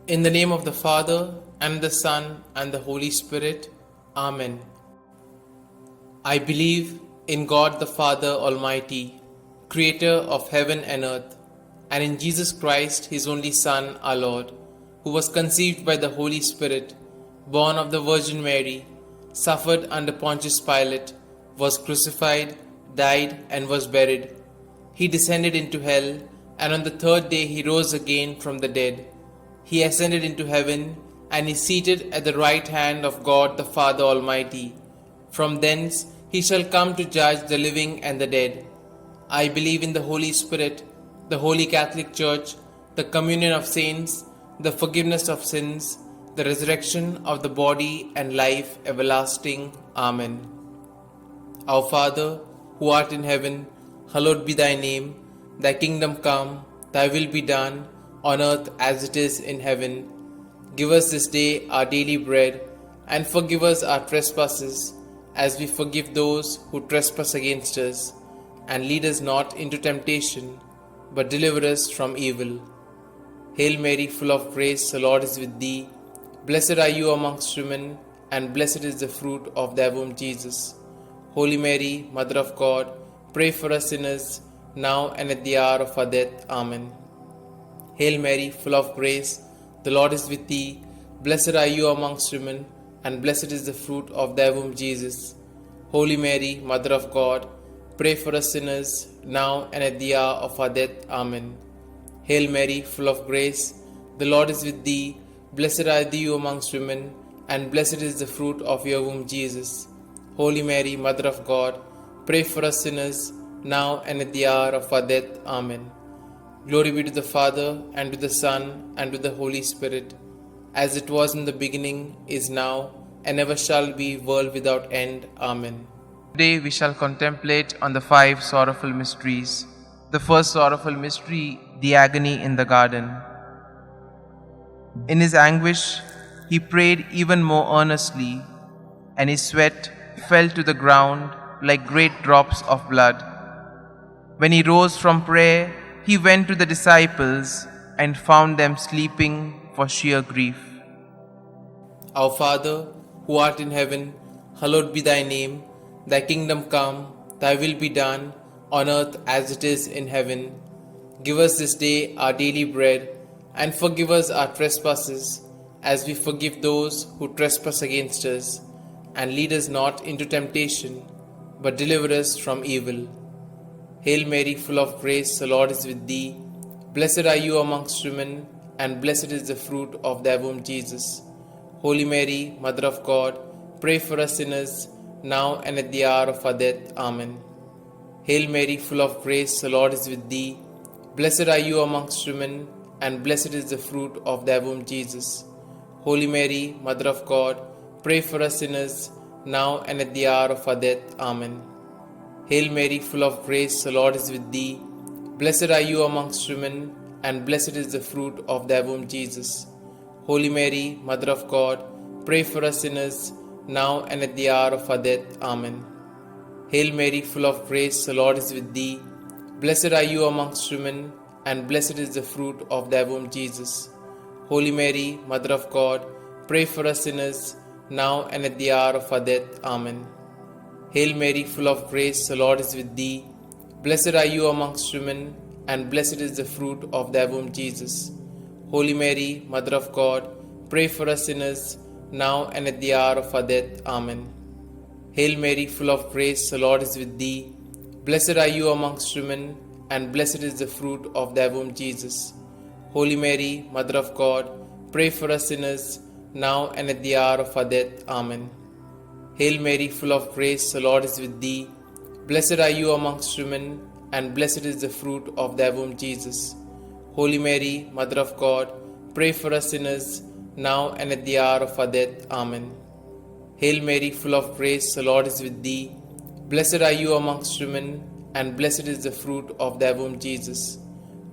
In the name of the Father, and the Son, and the Holy Spirit. Amen. I believe in God the Father Almighty, creator of heaven and earth, and in Jesus Christ, his only Son, our Lord, who was conceived by the Holy Spirit, born of the Virgin Mary, suffered under Pontius Pilate, was crucified, died, and was buried. He descended into hell, and on the third day he rose again from the dead. He ascended into heaven, and is seated at the right hand of God the Father Almighty. From thence he shall come to judge the living and the dead. I believe in the Holy Spirit, the Holy Catholic Church, the communion of saints, the forgiveness of sins, the resurrection of the body, and life everlasting. Amen. Our Father, who art in heaven, hallowed be thy name. Thy kingdom come, thy will be done, on earth as it is in heaven. Give us this day our daily bread, and forgive us our trespasses, as we forgive those who trespass against us. And lead us not into temptation, but deliver us from evil. Hail Mary, full of grace, the Lord is with thee. Blessed are you amongst women, and blessed is the fruit of thy womb, Jesus. Holy Mary, Mother of God, pray for us sinners, now and at the hour of our death. Amen. Hail Mary, full of grace, the Lord is with thee. Blessed are you amongst women, and blessed is the fruit of thy womb, Jesus. Holy Mary, Mother of God, pray for us sinners, now and at the hour of our death. Amen. Hail Mary, full of grace, the Lord is with thee. Blessed are you amongst women, and blessed is the fruit of your womb, Jesus. Holy Mary, Mother of God, pray for us sinners, now and at the hour of our death. Amen. Glory be to the Father, and to the Son, and to the Holy Spirit, as it was in the beginning, is now, and ever shall be, world without end. Amen. Today we shall contemplate on the 5 sorrowful mysteries. The first sorrowful mystery, the agony in the garden. In his anguish, he prayed even more earnestly, and his sweat fell to the ground like great drops of blood. When he rose from prayer, he went to the disciples and found them sleeping for sheer grief. Our Father, who art in heaven, hallowed be thy name. Thy kingdom come, thy will be done, on earth as it is in heaven. Give us this day our daily bread, and forgive us our trespasses, as we forgive those who trespass against us. And lead us not into temptation, but deliver us from evil. Hail Mary, full of grace, the Lord is with thee. Blessed are you amongst women, and blessed is the fruit of thy womb, Jesus. Holy Mary, Mother of God, pray for us sinners, now and at the hour of our death. Amen. Hail Mary, full of grace, the Lord is with thee. Blessed are you amongst women, and blessed is the fruit of thy womb, Jesus. Holy Mary, Mother of God, pray for us sinners, now and at the hour of our death. Amen. Hail Mary, full of grace, the Lord is with thee. Blessed are you amongst women, and blessed is the fruit of thy womb, Jesus. Holy Mary, Mother of God, pray for us sinners, now and at the hour of our death. Amen. Hail Mary, full of grace, the Lord is with thee. Blessed are you amongst women, and blessed is the fruit of thy womb, Jesus. Holy Mary, Mother of God, pray for us sinners, now and at the hour of our death. Amen. Hail Mary, full of grace, the Lord is with thee. Blessed are you amongst women, and blessed is the fruit of thy womb, Jesus. Holy Mary, Mother of God, pray for us sinners, now and at the hour of our death. Amen. Hail Mary, full of grace, the Lord is with thee. Blessed are you amongst women, and blessed is the fruit of thy womb, Jesus. Holy Mary, Mother of God, pray for us sinners, now and at the hour of our death. Amen. Hail Mary, full of grace, the Lord is with thee. Blessed are you amongst women, and blessed is the fruit of thy womb, Jesus. Holy Mary, Mother of God, pray for us sinners, now and at the hour of our death. Amen. Hail Mary, full of grace, the Lord is with thee. Blessed are you amongst women, and blessed is the fruit of thy womb, Jesus.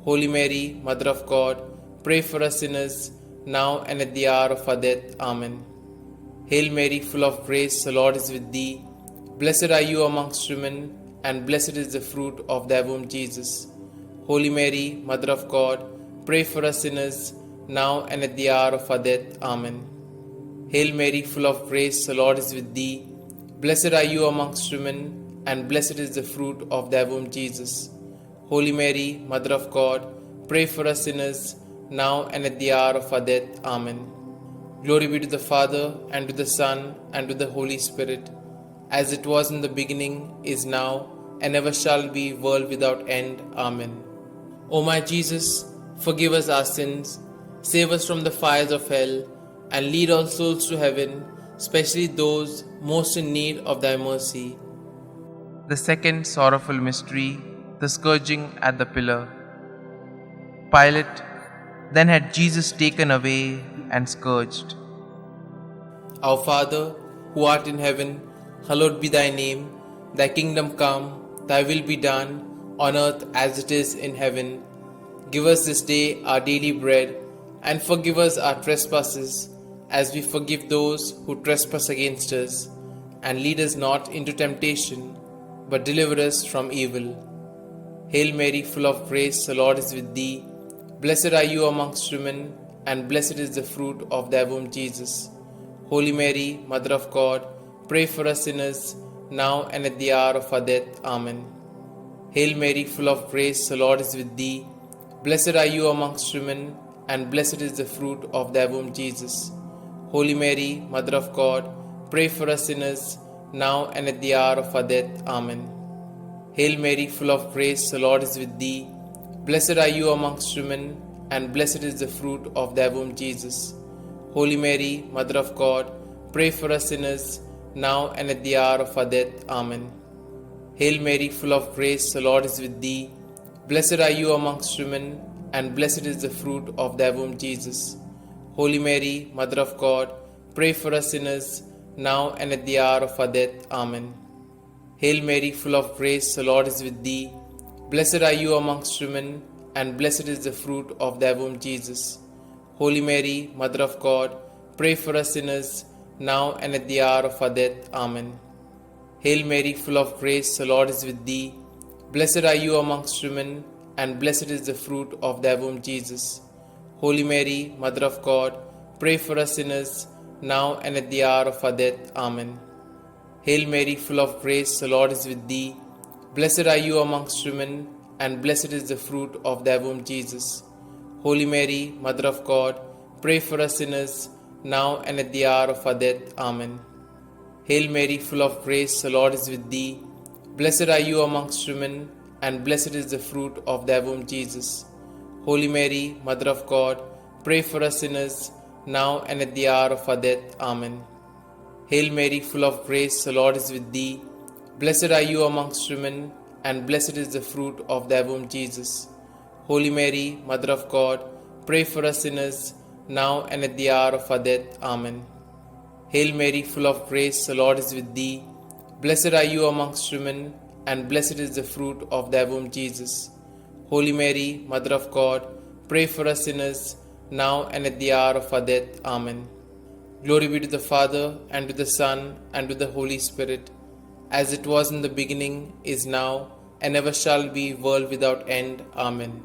Holy Mary, Mother of God, pray for us sinners, now and at the hour of our death. Amen. Hail Mary, full of grace, the Lord is with thee. Blessed are you amongst women, and blessed is the fruit of thy womb, Jesus. Holy Mary, Mother of God, pray for us sinners, now and at the hour of our death. Amen. Hail Mary, full of grace, the Lord is with thee. Blessed are you amongst women, and blessed is the fruit of thy womb, Jesus. Holy Mary, Mother of God, pray for us sinners, now and at the hour of our death. Amen. Glory be to the Father, and to the Son, and to the Holy Spirit, as it was in the beginning, is now, and ever shall be, world without end. Amen. O my Jesus, forgive us our sins, save us from the fires of hell, and lead all souls to heaven, especially those most in need of thy mercy. The second sorrowful mystery, the scourging at the pillar. Pilate then had Jesus taken away and scourged. Our Father, who art in heaven, hallowed be thy name. Thy kingdom come, thy will be done, on earth as it is in heaven. Give us this day our daily bread, and forgive us our trespasses, as we forgive those who trespass against us. And lead us not into temptation, but deliver us from evil. Hail Mary, full of grace, the Lord is with thee. Blessed are you amongst women, and blessed is the fruit of thy womb, Jesus. Holy Mary, Mother of God, pray for us sinners, now and at the hour of our death. Amen. Hail Mary, full of grace, the Lord is with thee. Blessed are you amongst women, and blessed is the fruit of thy womb, Jesus. Holy Mary, Mother of God, pray for us sinners, now and at the hour of our death. Amen. Hail Mary, full of grace, the Lord is with thee. Blessed are you amongst women, and blessed is the fruit of thy womb, Jesus. Holy Mary, Mother of God, pray for us sinners, now and at the hour of our death. Amen. Hail Mary, full of grace, the Lord is with thee. Blessed are you amongst women, and blessed is the fruit of thy womb, Jesus. Holy Mary, Mother of God, pray for us sinners, now and at the hour of our death. Amen. Hail Mary, full of grace, the Lord is with thee. Blessed are you amongst women, and blessed is the fruit of thy womb, Jesus. Holy Mary, Mother of God, pray for us sinners, now and at the hour of our death. Amen. Hail Mary, full of grace, the Lord is with thee. Blessed are you amongst women, and blessed is the fruit of thy womb, Jesus. Holy Mary, Mother of God, pray for us sinners, now and at the hour of our death. Amen. Hail Mary, full of grace, the Lord is with thee. Blessed are you amongst women, and blessed is the fruit of thy womb, Jesus. Holy Mary, Mother of God, pray for us sinners, now and at the hour of our death. Amen. Hail Mary, full of grace, the Lord is with thee. Blessed are you amongst women, and blessed is the fruit of thy womb, Jesus. Holy Mary, Mother of God, pray for us sinners, now and at the hour of our death. Amen. Hail Mary, full of grace, the Lord is with thee. Blessed are you amongst women, and blessed is the fruit of thy womb, Jesus. Holy Mary, Mother of God, pray for us sinners, now and at the hour of our death. Amen. Hail Mary, full of grace, the Lord is with thee. Blessed are you amongst women, and blessed is the fruit of thy womb, Jesus. Holy Mary, Mother of God, pray for us sinners, now and at the hour of our death. Amen. Glory be to the Father, and to the Son, and to the Holy Spirit, as it was in the beginning, is now, and ever shall be, world without end. Amen.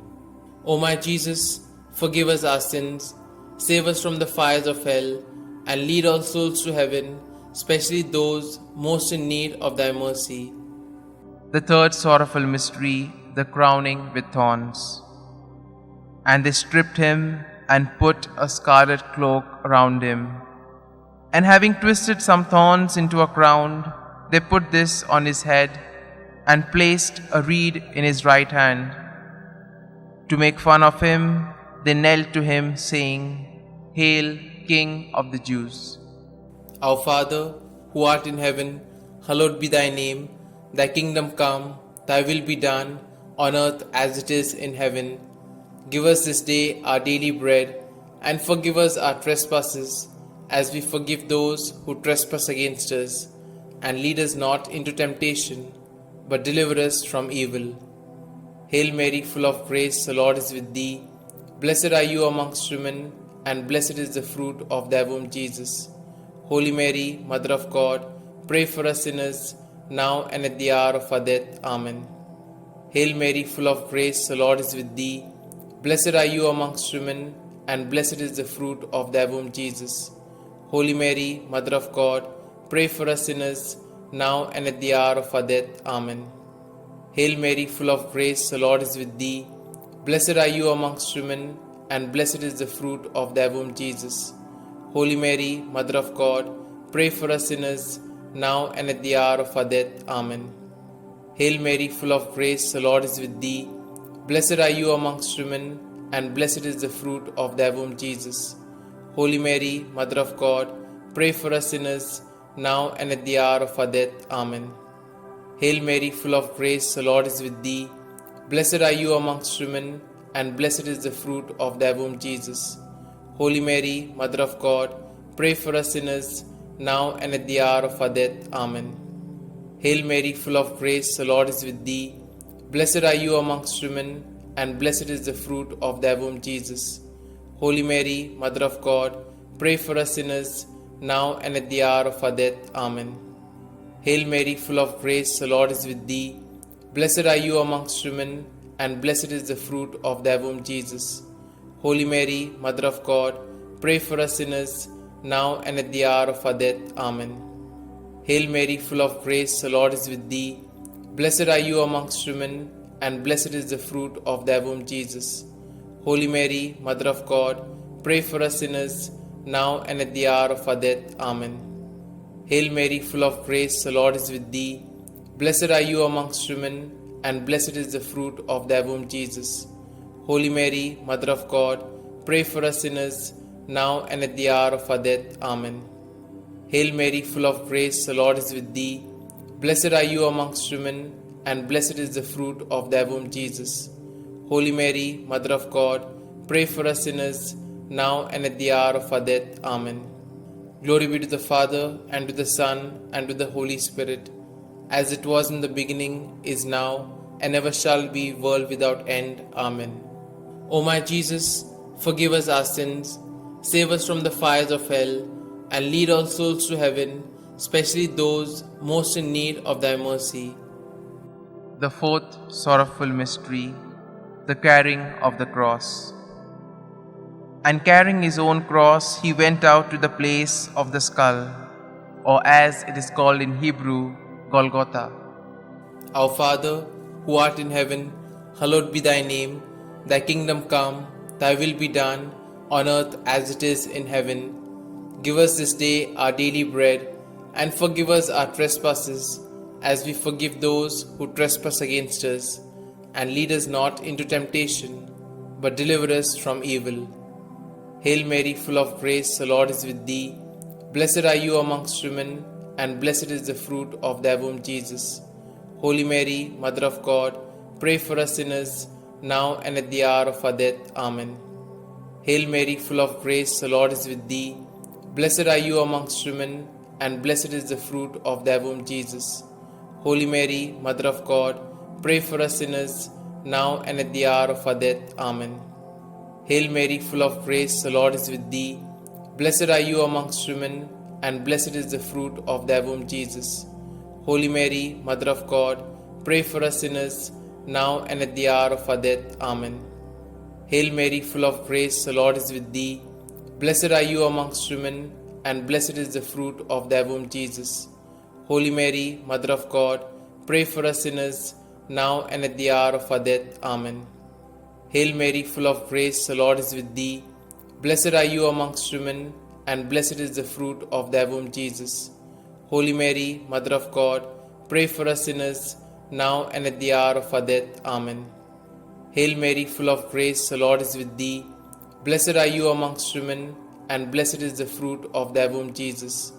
O my Jesus, forgive us our sins, save us from the fires of hell, and lead all souls to heaven, especially those most in need of thy mercy. The third sorrowful mystery, the crowning with thorns. And they stripped him and put a scarlet cloak around him. And having twisted some thorns into a crown, they put this on his head and placed a reed in his right hand. To make fun of him, they knelt to him, saying, Hail, King of the Jews. Our Father, who art in heaven, hallowed be thy name. Thy kingdom come, thy will be done, on earth as it is in heaven. Give us this day our daily bread, and forgive us our trespasses, as we forgive those who trespass against us. And lead us not into temptation, but deliver us from evil. Hail Mary, full of grace, the Lord is with thee. Blessed are you amongst women, and blessed is the fruit of thy womb, Jesus. Holy Mary, Mother of God, pray for us sinners, now and at the hour of our death. Amen. Hail Mary, full of grace, the Lord is with thee. Blessed are you amongst women, and blessed is the fruit of thy womb, Jesus. Holy Mary, Mother of God, pray for us sinners, now and at the hour of our death. Amen. Hail Mary, full of grace, the Lord is with thee. Blessed are you amongst women, and blessed is the fruit of thy womb, Jesus. Holy Mary, Mother of God, pray for us sinners, now and at the hour of our death. Amen. Hail Mary, full of grace, the Lord is with thee. Blessed are you amongst women, and blessed is the fruit of thy womb, Jesus. Holy Mary, Mother of God, pray for us sinners, now and at the hour of our death. Amen. Hail Mary, full of grace, the Lord is with thee. Blessed are you amongst women, and blessed is the fruit of thy womb, Jesus. Holy Mary, Mother of God, pray for us sinners, now and at the hour of our death. Amen. Hail Mary, full of grace, the Lord is with thee. Blessed are you amongst women, and blessed is the fruit of thy womb, Jesus. Holy Mary, Mother of God, pray for us sinners, now and at the hour of our death. Amen. Hail Mary, full of grace, the Lord is with thee. Blessed are you amongst women, and blessed is the fruit of thy womb, Jesus. Holy Mary, Mother of God, pray for us sinners, now and at the hour of our death. Amen. Hail Mary, full of grace, the Lord is with thee. Blessed are you amongst women, and blessed is the fruit of thy womb, Jesus. Holy Mary, Mother of God, pray for us sinners, now and at the hour of our death. Amen. Hail Mary, full of grace, the Lord is with thee. Blessed are you amongst women, and blessed is the fruit of thy womb, Jesus. Holy Mary, Mother of God, pray for us sinners, now and at the hour of our death. Amen. Hail Mary, full of grace, the Lord is with thee. Blessed are you amongst women, and blessed is the fruit of thy womb, Jesus. Holy Mary, Mother of God, pray for us sinners, now and at the hour of our death. Amen. Glory be to the Father, and to the Son, and to the Holy Spirit, as it was in the beginning, is now, and ever shall be, world without end. Amen. O my Jesus, forgive us our sins, save us from the fires of hell, and lead all souls to heaven, especially those most in need of thy mercy. The fourth sorrowful mystery, the carrying of the cross. And carrying his own cross, he went out to the place of the skull, or as it is called in Hebrew, Golgotha. Our Father, who art in heaven, hallowed be thy name. Thy kingdom come, thy will be done, on earth as it is in heaven. Give us this day our daily bread, and forgive us our trespasses, as we forgive those who trespass against us. And lead us not into temptation, but deliver us from evil. Hail Mary, full of grace, the Lord is with thee. Blessed are you amongst women, and blessed is the fruit of thy womb, Jesus. Holy Mary, Mother of God, pray for us sinners, now and at the hour of our death. Amen. Hail Mary, full of grace, the Lord is with thee. Blessed are you amongst women, and blessed is the fruit of thy womb, Jesus. Holy Mary, Mother of God, pray for us sinners, now and at the hour of our death. Amen. Hail Mary, full of grace, the Lord is with thee. Blessed are you amongst women, and blessed is the fruit of thy womb, Jesus. Holy Mary, Mother of God, pray for us sinners, now and at the hour of our death. Amen. Hail Mary, full of grace, the Lord is with thee. Blessed are you amongst women, and blessed is the fruit of thy womb, Jesus. Holy Mary, Mother of God, pray for us sinners, now and at the hour of our death. Amen. Hail Mary, full of grace, the Lord is with thee. Blessed are you amongst women, and blessed is the fruit of thy womb, Jesus. Holy Mary, Mother of God, pray for us sinners, now and at the hour of our death. Amen. Hail Mary, full of grace, the Lord is with thee. Blessed are you amongst women, and blessed is the fruit of thy womb, Jesus.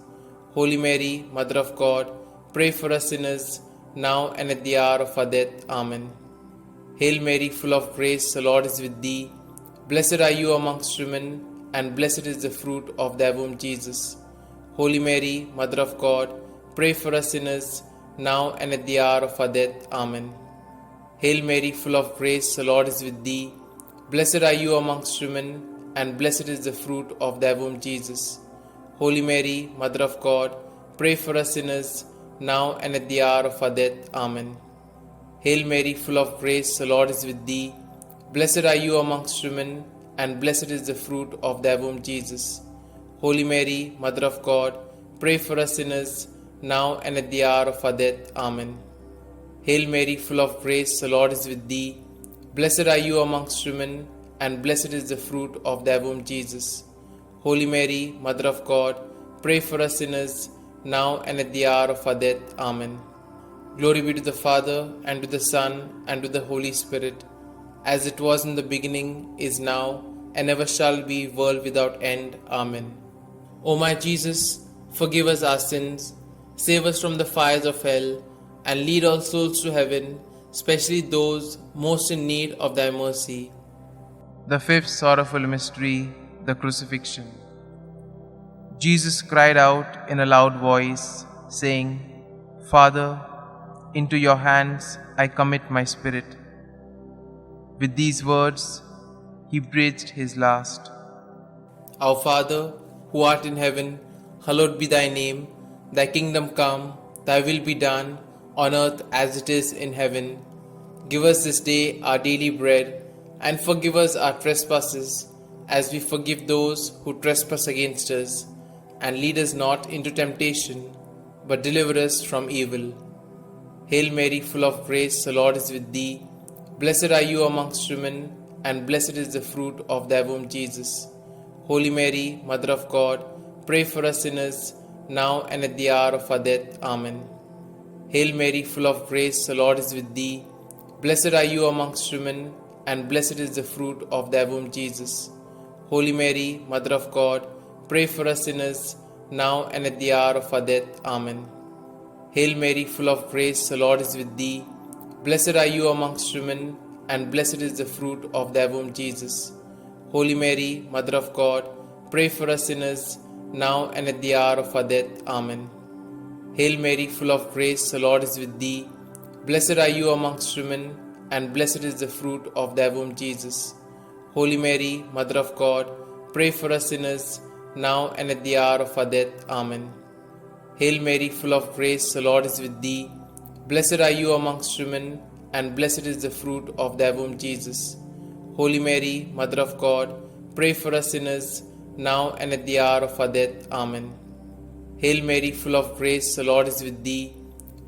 Holy Mary, Mother of God, pray for us sinners, now and at the hour of our death. Amen. Hail Mary, full of grace, the Lord is with thee. Blessed are you amongst women, and blessed is the fruit of thy womb, Jesus. Holy Mary, Mother of God, pray for us sinners, now and at the hour of our death. Amen. Hail Mary, full of grace, the Lord is with thee. Blessed are you amongst women, and blessed is the fruit of thy womb, Jesus. Holy Mary, Mother of God, pray for us sinners, now and at the hour of our death. Amen. Hail Mary, full of grace, the Lord is with thee. Blessed are you amongst women, and blessed is the fruit of thy womb, Jesus. Holy Mary, Mother of God, pray for us sinners, now and at the hour of our death. Amen. Hail Mary, full of grace, the Lord is with thee. Blessed are you amongst women, and blessed is the fruit of thy womb, Jesus. Holy Mary, Mother of God, pray for us sinners, now and at the hour of our death. Amen. Glory be to the Father, and to the Son, and to the Holy Spirit, as it was in the beginning, is now, and ever shall be, world without end. Amen. O my Jesus, forgive us our sins, save us from the fires of hell, and lead all souls to heaven, especially those most in need of thy mercy. The fifth sorrowful mystery, the Crucifixion. Jesus cried out in a loud voice, saying, Father, into your hands I commit my spirit. With these words, he breathed his last. Our Father, who art in heaven, hallowed be thy name. Thy kingdom come, thy will be done, on earth as it is in heaven. Give us this day our daily bread, and forgive us our trespasses, as we forgive those who trespass against us. And lead us not into temptation, but deliver us from evil. Hail Mary, full of grace, the Lord is with thee. Blessed are you amongst women, and blessed is the fruit of thy womb, Jesus. Holy Mary, Mother of God, pray for us sinners, now and at the hour of our death. Amen. Hail Mary, full of grace, the Lord is with thee. Blessed are you amongst women, and blessed is the fruit of thy womb, Jesus. Holy Mary, Mother of God, pray for us sinners, now and at the hour of our death. Amen. Hail Mary, full of grace, the Lord is with thee. Blessed are you amongst women, and blessed is the fruit of thy womb, Jesus. Holy Mary, Mother of God, pray for us sinners, now and at the hour of our death. Amen. Hail Mary, full of grace, the Lord is with thee. Blessed are you amongst women, and blessed is the fruit of thy womb, Jesus. Holy Mary, Mother of God, pray for us sinners, now and at the hour of our death. Amen. Hail Mary, full of grace, the Lord is with thee. Blessed are you amongst women, and blessed is the fruit of thy womb, Jesus. Holy Mary, Mother of God, pray for us sinners, now and at the hour of our death. Amen. Hail Mary, full of grace, the Lord is with thee.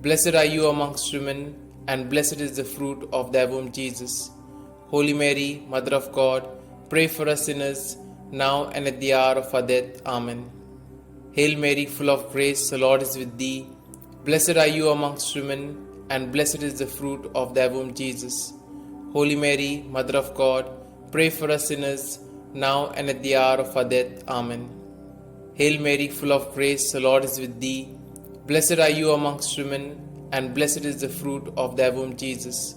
Blessed are you amongst women, and blessed is the fruit of thy womb, Jesus. Holy Mary, Mother of God, pray for us sinners, now and at the hour of our death. Amen. Hail Mary, full of grace, the Lord is with thee. Blessed are you amongst women, and blessed is the fruit of thy womb, Jesus. Holy Mary, Mother of God, pray for us sinners, now and at the hour of our death. Amen. Hail Mary, full of grace, the Lord is with thee. Blessed are you amongst women, and blessed is the fruit of thy womb, Jesus.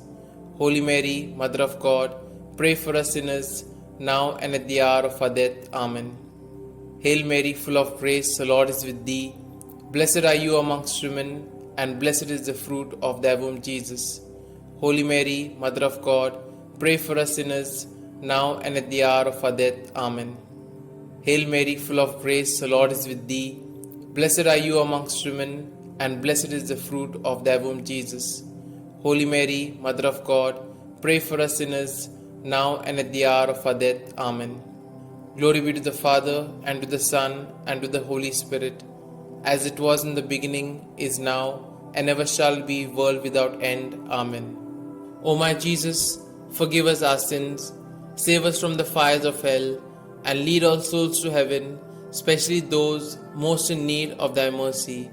Holy Mary, Mother of God, pray for us sinners, now and at the hour of our death. Amen. Hail Mary, full of grace, the Lord is with thee. Blessed are you amongst women, and blessed is the fruit of thy womb, Jesus. Holy Mary, Mother of God, pray for us sinners, now and at the hour of our death. Amen. Hail Mary, full of grace, the Lord is with thee. Blessed are you amongst women, and blessed is the fruit of thy womb, Jesus. Holy Mary, Mother of God, pray for us sinners, now and at the hour of our death. Amen. Glory be to the Father, and to the Son, and to the Holy Spirit, as it was in the beginning, is now, and ever shall be, world without end. Amen. O my Jesus, forgive us our sins, save us from the fires of hell, and lead all souls to heaven, especially those most in need of thy mercy.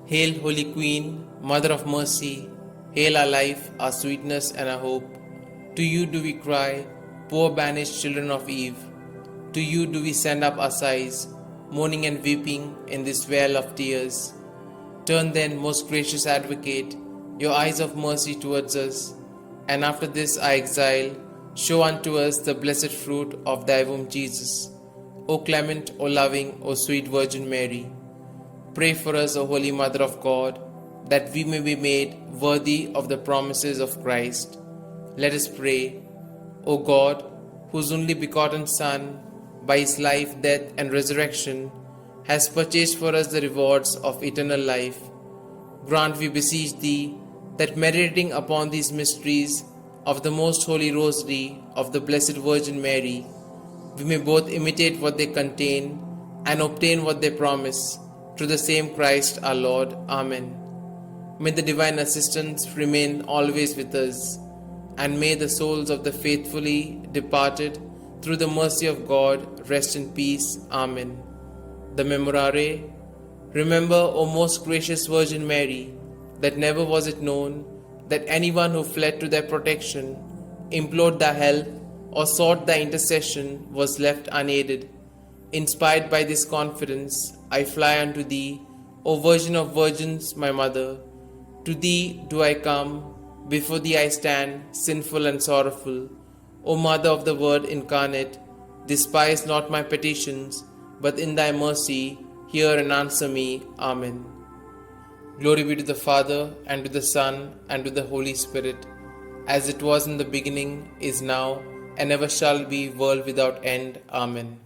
Hail, Holy Queen, Mother of Mercy, hail our life, our sweetness, and our hope. To you do we cry, poor banished children of Eve. To you do we send up our sighs, mourning and weeping in this vale of tears. Turn then, most gracious Advocate, your eyes of mercy towards us, and after this our exile, show unto us the blessed fruit of thy womb, Jesus. O clement, O loving, O sweet Virgin Mary, pray for us, O Holy Mother of God, that we may be made worthy of the promises of Christ. Let us pray. O God, whose only begotten Son, by his life, death, and resurrection, has purchased for us the rewards of eternal life, grant, we beseech thee, that meditating upon these mysteries of the Most Holy Rosary of the Blessed Virgin Mary, we may both imitate what they contain and obtain what they promise, through the same Christ our Lord. Amen. May the divine assistance remain always with us, and may the souls of the faithfully departed, through the mercy of God, rest in peace. Amen. The Memorare. Remember, O most gracious Virgin Mary, that never was it known that anyone who fled to their protection, implored thy help, or sought thy intercession was left unaided. Inspired by this confidence, I fly unto thee, O Virgin of Virgins, my Mother. To thee do I come, before thee I stand, sinful and sorrowful. O Mother of the Word incarnate, despise not my petitions, but in thy mercy hear and answer me. Amen. Glory be to the Father, and to the Son, and to the Holy Spirit, as it was in the beginning, is now, and ever shall be, world without end. Amen.